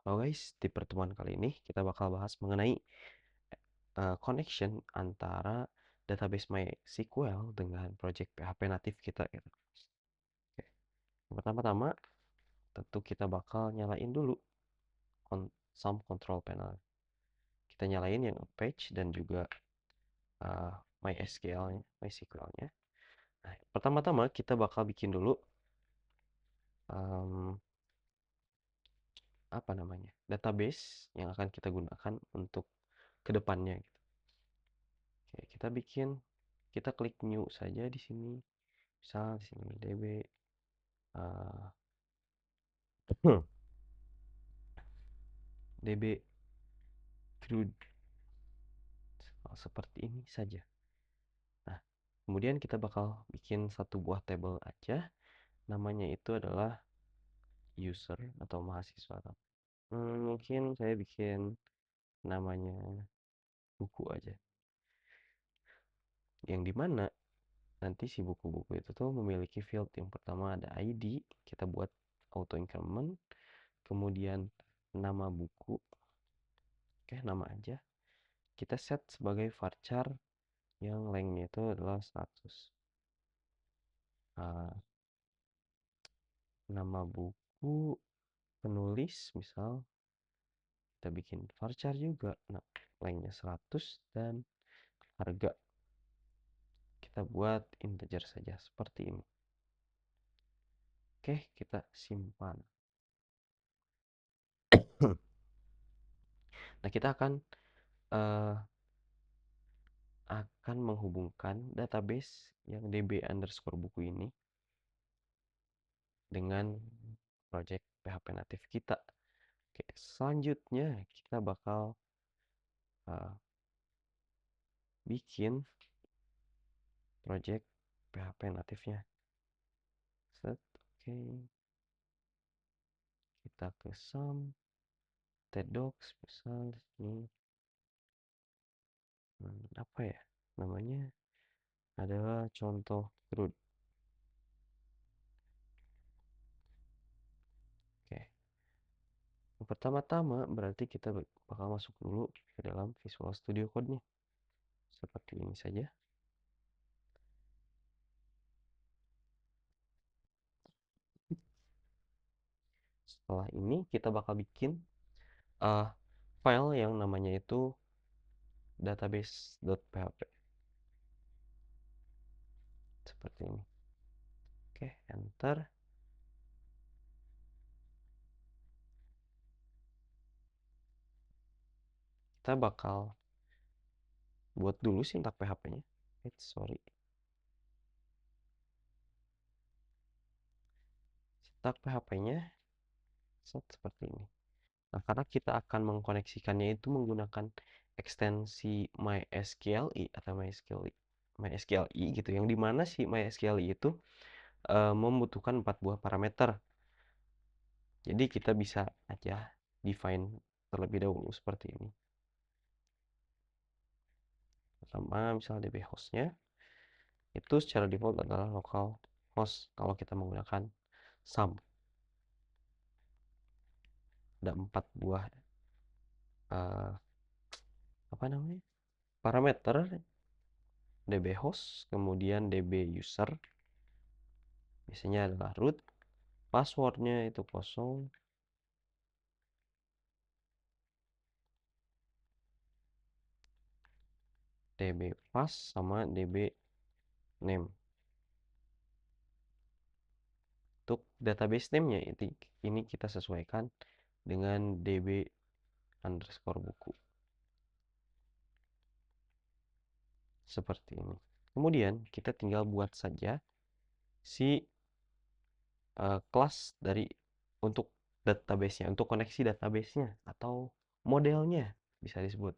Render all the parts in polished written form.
Halo guys, di pertemuan kali ini kita bakal bahas mengenai connection antara database MySQL dengan project PHP natif kita gitu. Oke. Yang pertama-tama tentu kita bakal nyalain dulu SAM control panel. Kita nyalain yang page dan juga MySQL-nya. Nah, pertama-tama kita bakal bikin dulu um, apa namanya database yang akan kita gunakan untuk kedepannya gitu. Oke, kita klik new saja di sini. Misal di sini DB DB crude seperti ini saja. Nah, kemudian kita bakal bikin satu buah table aja. Namanya itu adalah user atau mahasiswa. Mungkin saya bikin namanya buku aja. Yang dimana nanti si buku-buku itu tuh memiliki field. Yang pertama ada ID, kita buat auto increment. Kemudian nama buku, oke nama aja. Kita set sebagai varchar yang lengthnya itu adalah 100. Nama buku, penulis misal kita bikin varchar juga. Nah, lengthnya 100 dan harga kita buat integer saja seperti ini. Oke, kita simpan. Nah, kita akan menghubungkan database yang db underscore buku ini dengan project PHP natif kita. Oke, selanjutnya kita bakal bikin project PHP natifnya. Set, oke. Kita ke SAM, tdocs misal ini. Apa ya namanya? Adalah contoh crude. Oke. Yang pertama-tama berarti kita bakal masuk dulu ke dalam Visual Studio Code-nya. Seperti ini saja. Setelah ini kita bakal bikin file yang namanya itu database.php. Seperti ini. Oke, enter. Kita bakal buat dulu sintak PHP-nya. Sorry. Sintak PHP-nya seperti ini. Nah, karena kita akan mengkoneksikannya itu menggunakan ekstensi MySQLi atau MySQLi gitu, yang dimana si MySQLi itu membutuhkan 4 buah parameter. Jadi kita bisa aja define terlebih dahulu seperti ini. Pertama, misalnya DB hostnya itu secara default adalah local host kalau kita menggunakan SAM. Ada 4 buah apa namanya parameter, DB host, kemudian DB user, biasanya adalah root, passwordnya itu kosong, DB pass sama DB name. Untuk database name-nya ini kita sesuaikan dengan DB underscore buku. Seperti ini. Kemudian kita tinggal buat saja si kelas untuk database-nya, untuk koneksi database-nya atau modelnya bisa disebut.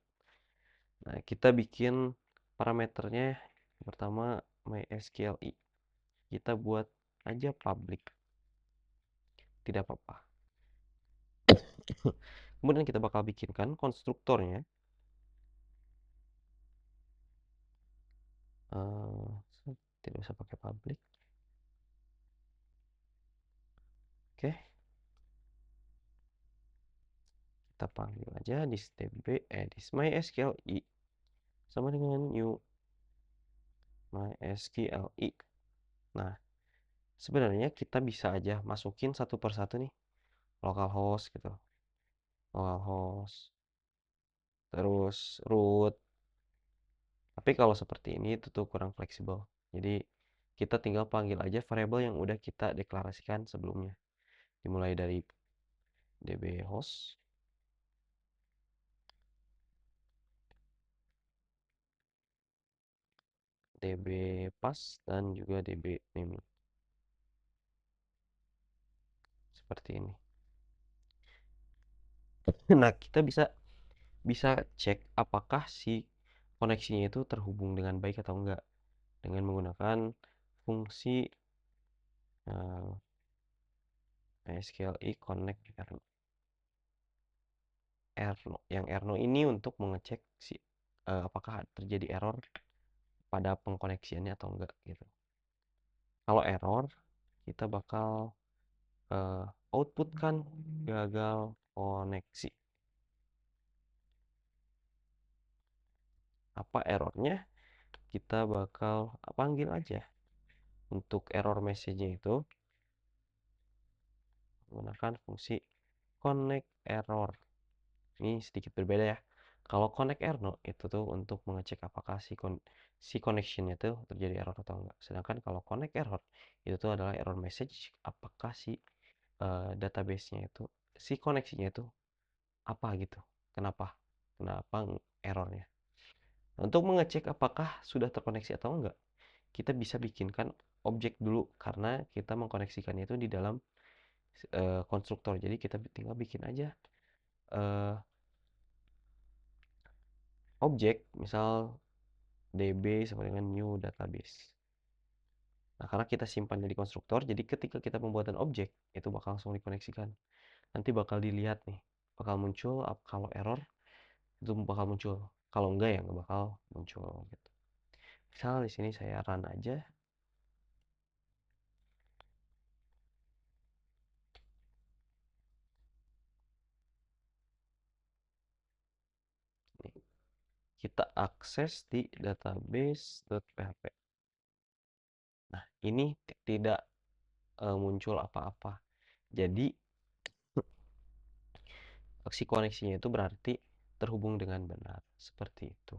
Nah, kita bikin parameternya pertama MySQLi. Kita buat aja public. Tidak apa-apa. Kemudian kita bakal bikinkan konstruktornya. Tidak usah pakai public. Oke. Kita panggil aja this mysqli sama dengan new mysqli. Nah, sebenarnya kita bisa aja masukin satu persatu nih, localhost gitu, localhost, terus root. Tapi kalau seperti ini itu tuh kurang fleksibel. Jadi kita tinggal panggil aja variabel yang udah kita deklarasikan sebelumnya. Dimulai dari dbHost, dbPass, dan juga dbName. Seperti ini. Nah, kita bisa bisa cek apakah si koneksinya itu terhubung dengan baik atau enggak dengan menggunakan fungsi mysqli connect erno. Yang erno ini untuk mengecek si apakah terjadi error pada pengkoneksiannya atau enggak gitu. Kalau error, kita bakal output kan gagal koneksi. Apa errornya? Kita bakal panggil aja untuk error message-nya itu menggunakan fungsi connect error. Ini sedikit berbeda ya. Kalau connect error itu tuh untuk mengecek apakah si connection itu terjadi error atau enggak. Sedangkan kalau connect error itu tuh adalah error message apakah si database-nya itu si koneksinya itu apa gitu. Kenapa? Kenapa errornya? Untuk mengecek apakah sudah terkoneksi atau enggak, kita bisa bikinkan objek dulu karena kita mengkoneksikannya itu di dalam konstruktor. Jadi kita tinggal bikin aja objek, misal db sama dengan new database. Nah, karena kita simpannya di konstruktor, jadi ketika kita pembuatan objek, itu bakal langsung dikoneksikan. Nanti bakal dilihat nih, bakal muncul kalau error, itu bakal muncul. Kalau enggak ya nggak bakal muncul gitu. Misal di sini saya run aja. Nih, kita akses di database.php. Nah, ini tidak muncul apa-apa. Jadi si koneksinya itu berarti terhubung dengan benar seperti itu.